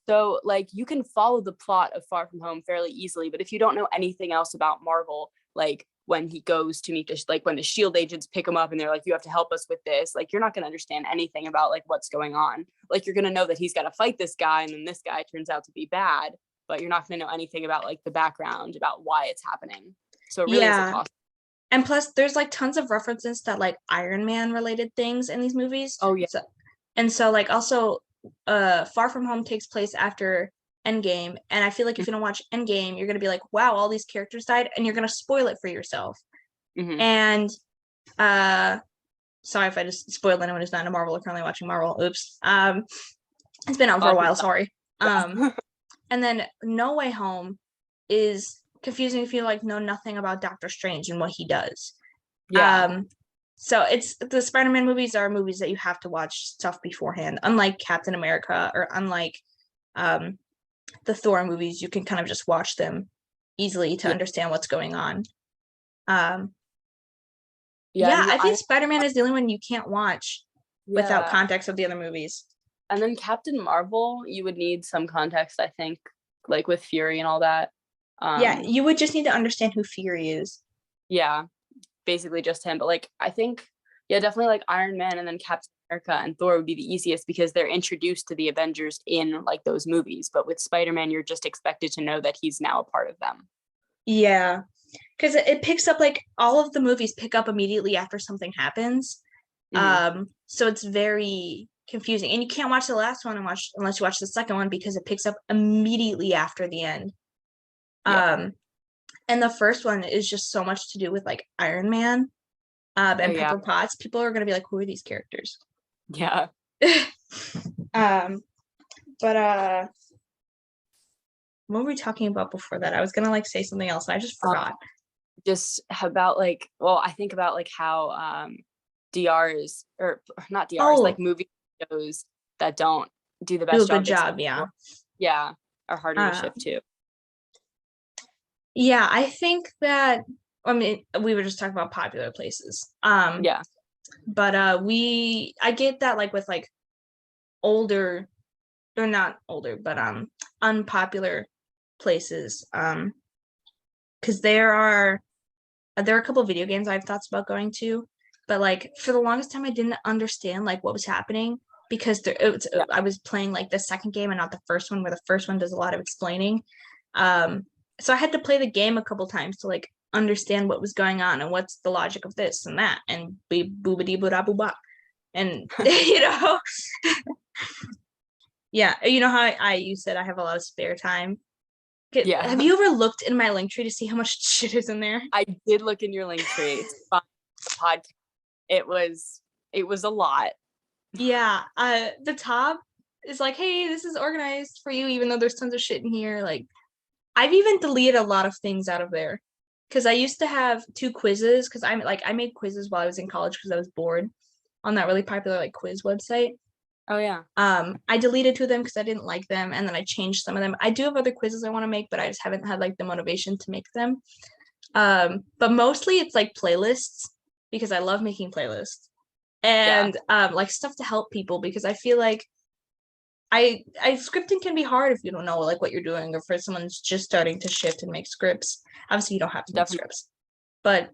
Speaker 4: So like you can follow the plot of Far From Home fairly easily, but if you don't know anything else about Marvel, like when he goes to meet like when the SHIELD agents pick him up and they're like, you have to help us with this, like you're not going to understand anything about like what's going on. Like you're going to know that he's got to fight this guy and then this guy turns out to be bad, but you're not going to know anything about like the background about why it's happening. So it really is a toss.
Speaker 2: And plus, there's like tons of references to like Iron Man related things in these movies.
Speaker 4: Oh yeah.
Speaker 2: So like also, Far From Home takes place after Endgame, and I feel like if you don't watch Endgame, you're gonna be like, wow, all these characters died, and you're gonna spoil it for yourself. And sorry if I just spoiled anyone who's not into Marvel or currently watching Marvel. Oops. It's been out for a while. Sorry. And then No Way Home is confusing if you like know nothing about Doctor Strange and what he does. So it's the Spider-Man movies are movies that you have to watch stuff beforehand, unlike Captain America or unlike the Thor movies. You can kind of just watch them easily to understand what's going on. I think Spider-Man is the only one you can't watch without context of the other movies.
Speaker 4: And then Captain Marvel, you would need some context, I think, like with Fury and all that.
Speaker 2: You would just need to understand who Fury is.
Speaker 4: Yeah, basically just him. But like, I think, definitely like Iron Man and then Captain America and Thor would be the easiest because they're introduced to the Avengers in like those movies. But with Spider-Man, you're just expected to know that he's now a part of them.
Speaker 2: Yeah, because it picks up like all of the movies pick up immediately after something happens. So it's very confusing. And you can't watch the last one unless you watch the second one because it picks up immediately after the end.
Speaker 4: Yeah.
Speaker 2: And the first one is just so much to do with like Iron Man and Pepper Potts. People are gonna be like, who are these characters?
Speaker 4: Yeah.
Speaker 2: But what were we talking about before that? I was gonna like say something else and I just forgot.
Speaker 4: Just about like, well, I think about like how DRs or not DRs, like movie shows that don't do the best
Speaker 2: job.
Speaker 4: Yeah, are harder to shift to.
Speaker 2: Yeah, I think that, I mean, we were just talking about popular places.
Speaker 4: Yeah.
Speaker 2: But I get that like with like older, or not older, but unpopular places. Because there are a couple of video games I've thoughts about going to, but like for the longest time I didn't understand like what was happening because I was playing like the second game and not the first one, where the first one does a lot of explaining. So I had to play the game a couple times to like understand what was going on and what's the logic of this and that and be boobity booda booba. And you know, yeah, you know how you said I have a lot of spare time.
Speaker 4: Yeah.
Speaker 2: Have you ever looked in my Linktree to see how much shit is in there?
Speaker 4: I did look in your Linktree. It's fun. Podcast. It was a lot.
Speaker 2: Yeah. The top is like, hey, this is organized for you, even though there's tons of shit in here. Like, I've even deleted a lot of things out of there because I used to have 2 quizzes because I made quizzes while I was in college because I was bored on that really popular like quiz website.
Speaker 4: Oh yeah.
Speaker 2: I deleted 2 of them because I didn't like them, and then I changed some of them. I do have other quizzes I want to make, but I just haven't had like the motivation to make them. But mostly it's like playlists because I love making playlists and like stuff to help people because I feel like I scripting can be hard if you don't know like what you're doing, or for someone's just starting to shift and make scripts. Obviously you don't have to make scripts, but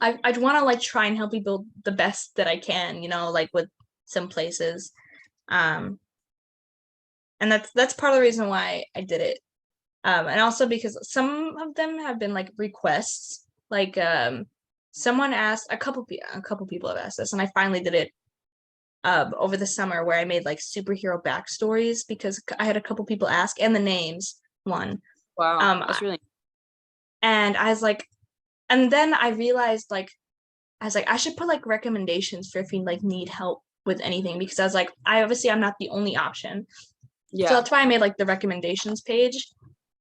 Speaker 2: I'd want to like try and help you build the best that I can, you know, like with some places. And that's part of the reason why I did it. And also because some of them have been like requests, like someone asked, a couple people have asked this, and I finally did it over the summer, where I made like superhero backstories because I had a couple people ask, and the names one.
Speaker 4: Wow, that's really.
Speaker 2: And I was like, and then I realized like, I should put like recommendations for if you like need help with anything, because I was like, I'm not the only option. Yeah. So that's why I made like the recommendations page.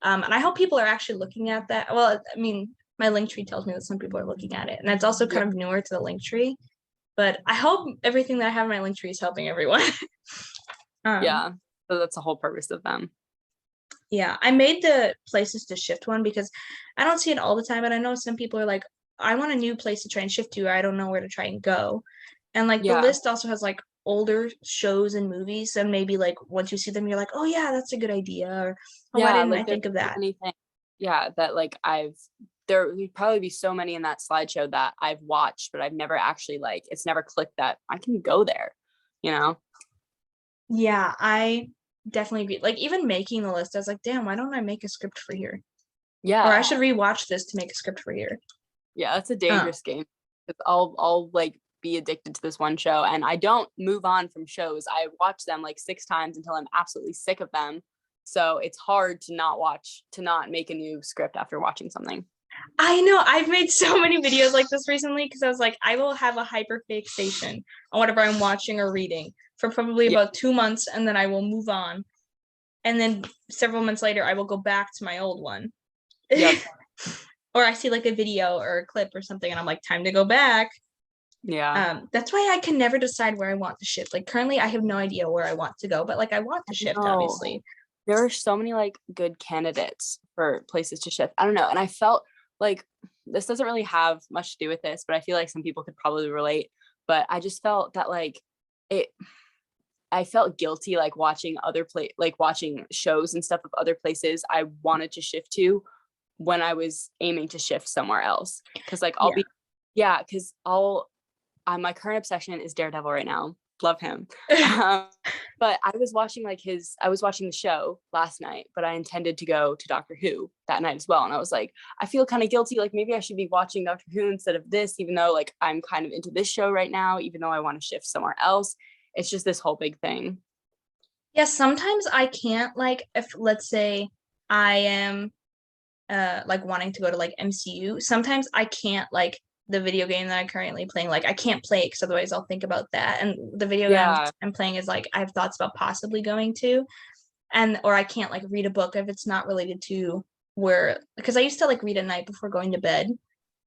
Speaker 2: And I hope people are actually looking at that. Well, I mean, my Linktree tells me that some people are looking at it, and it's also kind of newer to the Linktree. But I hope everything that I have in my Linktree is helping everyone.
Speaker 4: Yeah, so that's the whole purpose of them.
Speaker 2: Yeah, I made the places to shift one because I don't see it all the time, and I know some people are like, I want a new place to try and shift to. I don't know where to try and go. And like the list also has like older shows and movies, and maybe like once you see them, you're like, oh yeah, that's a good idea, or oh, why didn't I think of that?
Speaker 4: Yeah, that like there would probably be so many in that slideshow that I've watched, but I've never actually like, it's never clicked that I can go there, you know?
Speaker 2: Yeah, I definitely agree. Like even making the list, I was like, damn, why don't I make a script for here?
Speaker 4: Yeah.
Speaker 2: Or I should rewatch this to make a script for here.
Speaker 4: Yeah, that's a dangerous game. I'll like be addicted to this one show, and I don't move on from shows. I watch them like 6 times until I'm absolutely sick of them. So it's hard to not make a new script after watching something.
Speaker 2: I know. I've made so many videos like this recently because I was like, I will have a hyperfixation on whatever I'm watching or reading for probably about 2 months, and then I will move on. And then several months later, I will go back to my old one. Yep. Or I see like a video or a clip or something, and I'm like, time to go back.
Speaker 4: Yeah.
Speaker 2: That's why I can never decide where I want to shift. Like currently, I have no idea where I want to go, but like I want to shift, obviously.
Speaker 4: There are so many like good candidates for places to shift. I don't know. And I felt like this doesn't really have much to do with this, but I feel like some people could probably relate. But I just felt that like I felt guilty like watching watching shows and stuff of other places I wanted to shift to when I was aiming to shift somewhere else. Cause like my current obsession is Daredevil right now. Love him. But I was watching the show last night, but I intended to go to Doctor Who that night as well. And I was like, I feel kind of guilty. Like maybe I should be watching Doctor Who instead of this, even though like I'm kind of into this show right now, even though I want to shift somewhere else. it's just this whole big thing.
Speaker 2: Yeah, sometimes I can't, like, if let's say I am like wanting to go to like MCU, sometimes I can't, like, the video game that I'm currently playing, like I can't play it because otherwise I'll think about that. And the video game
Speaker 4: Yeah.
Speaker 2: I'm playing is like I have thoughts about possibly going to, and or I can't like read a book if it's not related to where, because I used to like read at night before going to bed,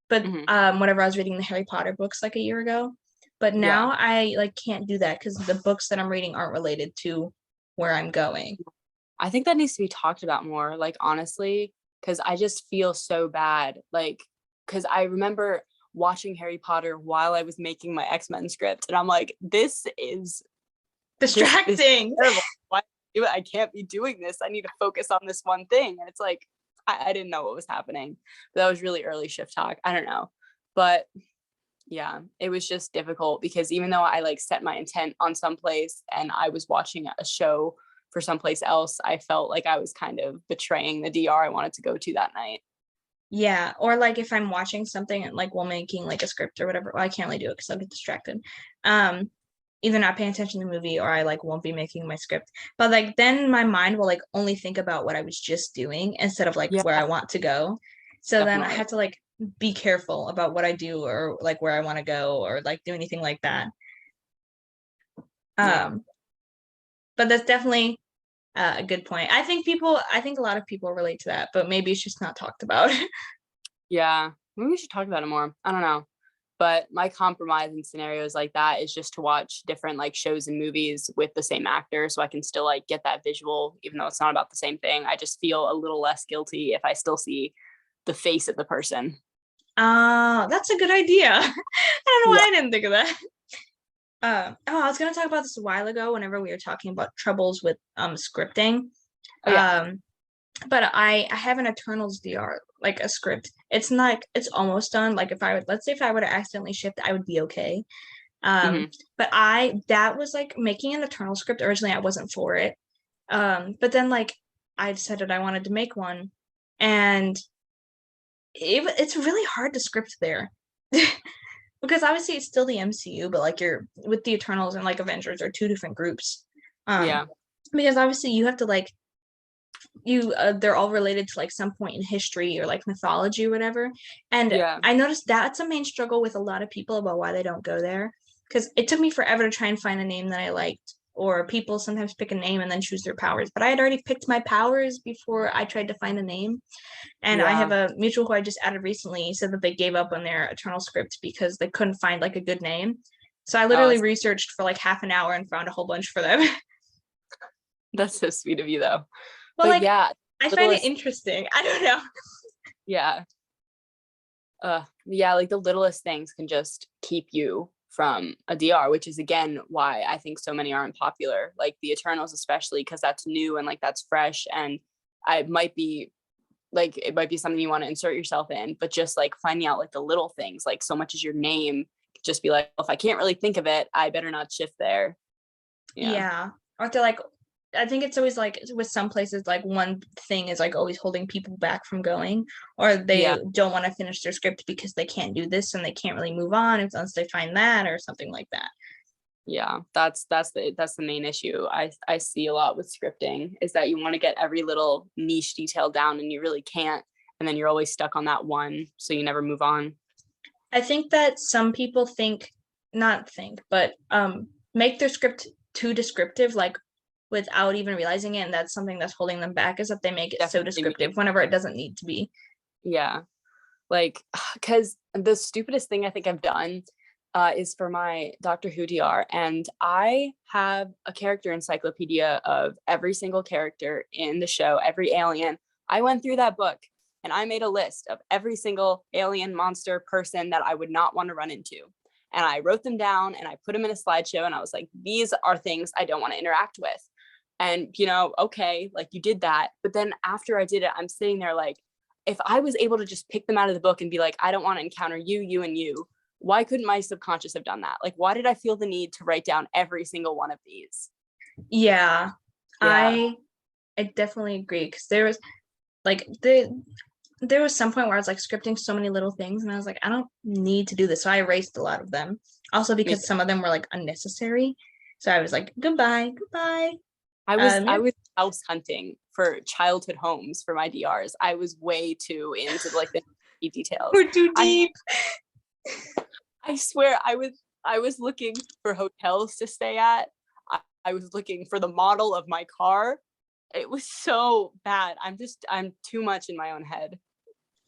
Speaker 2: but whenever I was reading the Harry Potter books like a year ago, but now I like can't do that because the books that I'm reading aren't related to where I'm going.
Speaker 4: I think that needs to be talked about more, like, honestly, because I just feel so bad. Like, because I remember watching Harry Potter while I was making my X-Men script, and I'm like, this is
Speaker 2: Distracting.
Speaker 4: terrible. Why do it? I can't be doing this. I need to focus on this one thing. And it's like, I didn't know what was happening. But that was really early shift talk. I don't know. But yeah, it was just difficult because even though I like set my intent on someplace and I was watching a show for someplace else, I felt like I was kind of betraying the DR I wanted to go to that night.
Speaker 2: Yeah, or like if I'm watching something and like while making like a script or whatever, well, I can't really do it because I'll get distracted. Either not paying attention to the movie or I like won't be making my script. But like then my mind will like only think about what I was just doing instead of like where I want to go. So then I have to like be careful about what I do or like where I want to go or like do anything like that. But that's definitely a good point. I think a lot of people relate to that, but maybe it's just not talked about.
Speaker 4: Yeah, maybe we should talk about it more. I don't know. But my compromise in scenarios like that is just to watch different like shows and movies with the same actor so I can still like get that visual, even though it's not about the same thing. I just feel a little less guilty if I still see the face of the person.
Speaker 2: That's a good idea. I don't know why I didn't think of that. I was gonna talk about this a while ago whenever we were talking about troubles with scripting. But I have an Eternals DR, like a script. It's almost done. Like let's say if I were to accidentally shift, I would be okay. But that was like making an Eternal script. Originally, I wasn't for it. But then like I decided I wanted to make one, and it's really hard to script there. Because obviously it's still the MCU, but like you're with the Eternals and like Avengers are two different groups. Because obviously you have to like they're all related to like some point in history or like mythology or whatever. And I noticed that's a main struggle with a lot of people about why they don't go there. Because it took me forever to try and find a name that I liked. Or people sometimes pick a name and then choose their powers. But I had already picked my powers before I tried to find a name. And I have a mutual who I just added recently said that they gave up on their Eternal script because they couldn't find like a good name. So I literally researched for like half an hour and found a whole bunch for them.
Speaker 4: That's so sweet of you though.
Speaker 2: Well, but like, I find it interesting. I don't know.
Speaker 4: Like the littlest things can just keep you from a DR, which is again why I think so many aren't popular, like the Eternals especially, because that's new and like that's fresh, and it might be something you want to insert yourself in, but just like finding out like the little things, like so much as your name, just be like, well, if I can't really think of it, I better not shift there.
Speaker 2: Or to like, I think it's always like with some places, like one thing is like always holding people back from going, or they don't want to finish their script because they can't do this and they can't really move on unless they find that or something like that.
Speaker 4: Yeah, that's the main issue I see a lot with scripting, is that you want to get every little niche detail down and you really can't, and then you're always stuck on that one, so you never move on.
Speaker 2: I think that some people make their script too descriptive, like without even realizing it, and that's something that's holding them back, is that they make it so descriptive whenever it doesn't need to be.
Speaker 4: Like, because the stupidest thing I think I've done is for my Doctor Who DR, and I have a character encyclopedia of every single character in the show, every alien. I went through that book and I made a list of every single alien, monster, person that I would not want to run into. And I wrote them down and I put them in a slideshow, and I was like, these are things I don't want to interact with. And, okay, like you did that. But then after I did it, I'm sitting there like, if I was able to just pick them out of the book and be like, I don't want to encounter you, you, and you, why couldn't my subconscious have done that? Like, why did I feel the need to write down every single one of these?
Speaker 2: I definitely agree, because there was like there was some point where I was like scripting so many little things and I was like, I don't need to do this, so I erased a lot of them, also because some of them were like unnecessary. So I was like, goodbye.
Speaker 4: I
Speaker 2: Yeah.
Speaker 4: was house hunting for childhood homes for my DRs. I was way too into like the details.
Speaker 2: We're too deep.
Speaker 4: I swear I was looking for hotels to stay at. I was looking for the model of my car. It was so bad. I'm too much in my own head.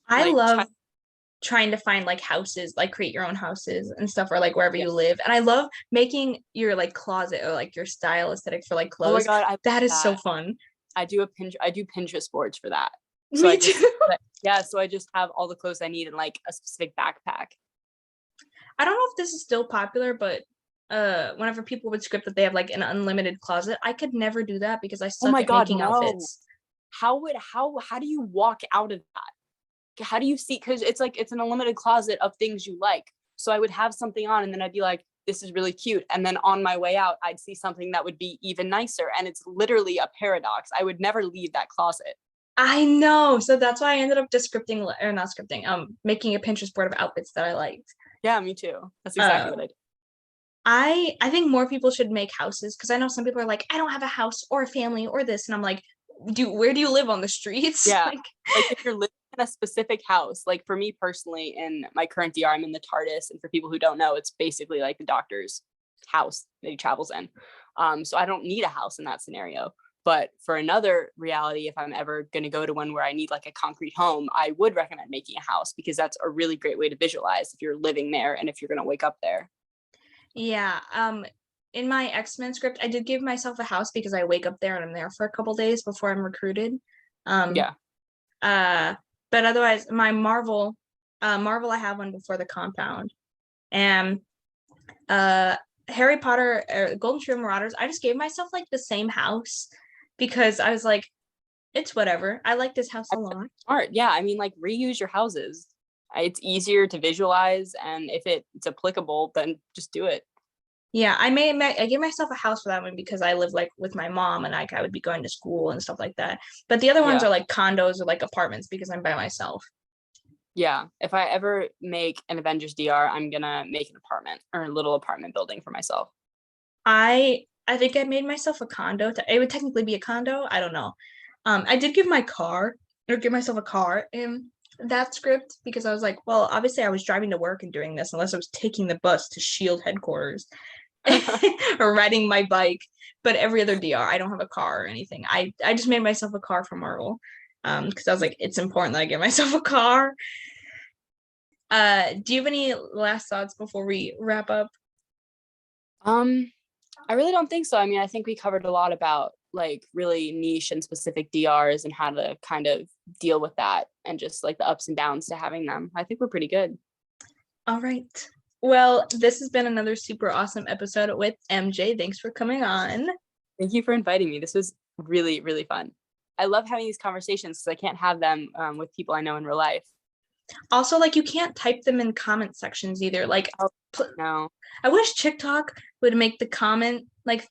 Speaker 2: I
Speaker 4: Like,
Speaker 2: love trying to find like houses, like create your own houses and stuff, or like wherever you live. And I love making your like closet or like your style aesthetic for like
Speaker 4: oh my
Speaker 2: clothes.
Speaker 4: god,
Speaker 2: That is so fun.
Speaker 4: I do Pinterest boards for that. So
Speaker 2: Me
Speaker 4: I just
Speaker 2: too.
Speaker 4: so I just have all the clothes I need in like a specific backpack.
Speaker 2: I don't know if this is still popular, but whenever people would script that they have like an unlimited closet, I could never do that because I
Speaker 4: Oh
Speaker 2: suck
Speaker 4: my
Speaker 2: at
Speaker 4: god,
Speaker 2: making
Speaker 4: no.
Speaker 2: outfits.
Speaker 4: How do you walk out of that? How do you see? Because it's like it's an unlimited closet of things you like. So I would have something on and then I'd be like, this is really cute. And then on my way out, I'd see something that would be even nicer. And it's literally a paradox. I would never leave that closet.
Speaker 2: I know. So that's why I ended up just making a Pinterest board of outfits that I liked.
Speaker 4: Yeah, me too. That's exactly what I did.
Speaker 2: I think more people should make houses because I know some people are like, I don't have a house or a family or this, and I'm like, where do you live on the streets?
Speaker 4: Yeah. Like if you're living in a specific house, like for me personally, in my current DR, I'm in the TARDIS, and for people who don't know, it's basically like the doctor's house that he travels in. So I don't need a house in that scenario. But for another reality, if I'm ever going to go to one where I need like a concrete home, I would recommend making a house because that's a really great way to visualize if you're living there and if you're going to wake up there.
Speaker 2: Yeah. In my X-Men script, I did give myself a house because I wake up there and I'm there for a couple days before I'm recruited.
Speaker 4: Yeah.
Speaker 2: But otherwise, my Marvel, I have one before the compound, and Harry Potter, Golden Trio Marauders. I just gave myself like the same house because I was like, it's whatever. I like this house a lot.
Speaker 4: Smart. Yeah. I mean, like reuse your houses. It's easier to visualize, and if it's applicable, then just do it.
Speaker 2: Yeah, I gave myself a house for that one because I live like with my mom and like I would be going to school and stuff like that. But the other ones are like condos or like apartments because I'm by myself.
Speaker 4: Yeah. If I ever make an Avengers DR, I'm gonna make an apartment or a little apartment building for myself.
Speaker 2: I think I made myself a condo. It would technically be a condo. I don't know. I did give myself a car in that script because I was like, well, obviously I was driving to work and doing this unless I was taking the bus to Shield headquarters or riding my bike. But every other DR, I don't have a car or anything. I just made myself a car for Marvel because I was like, it's important that I get myself a car. Do you have any last thoughts before we wrap up?
Speaker 4: I really don't think so. I mean, I think we covered a lot about like really niche and specific DRs and how to kind of deal with that and just like the ups and downs to having them. I think we're pretty good.
Speaker 2: All right. Well, this has been another super awesome episode with MJ. Thanks for coming on.
Speaker 4: Thank you for inviting me. This was really, really fun. I love having these conversations because I can't have them with people I know in real life.
Speaker 2: Also, like you can't type them in comment sections either. Like,
Speaker 4: no.
Speaker 2: I wish TikTok would make the comment like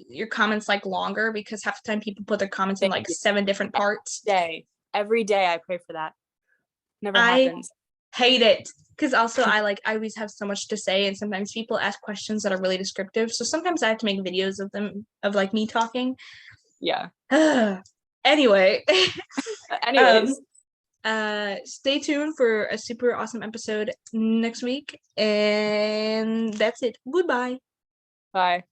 Speaker 2: your comments like longer because half the time people put their comments in like 7 different parts.
Speaker 4: Every day I pray for that. Never happens.
Speaker 2: Hate it because also I always have so much to say and sometimes people ask questions that are really descriptive, so sometimes I have to make videos of them of like me talking.
Speaker 4: Yeah.
Speaker 2: Anyways, stay tuned for a super awesome episode next week, and that's it. Goodbye.
Speaker 4: Bye.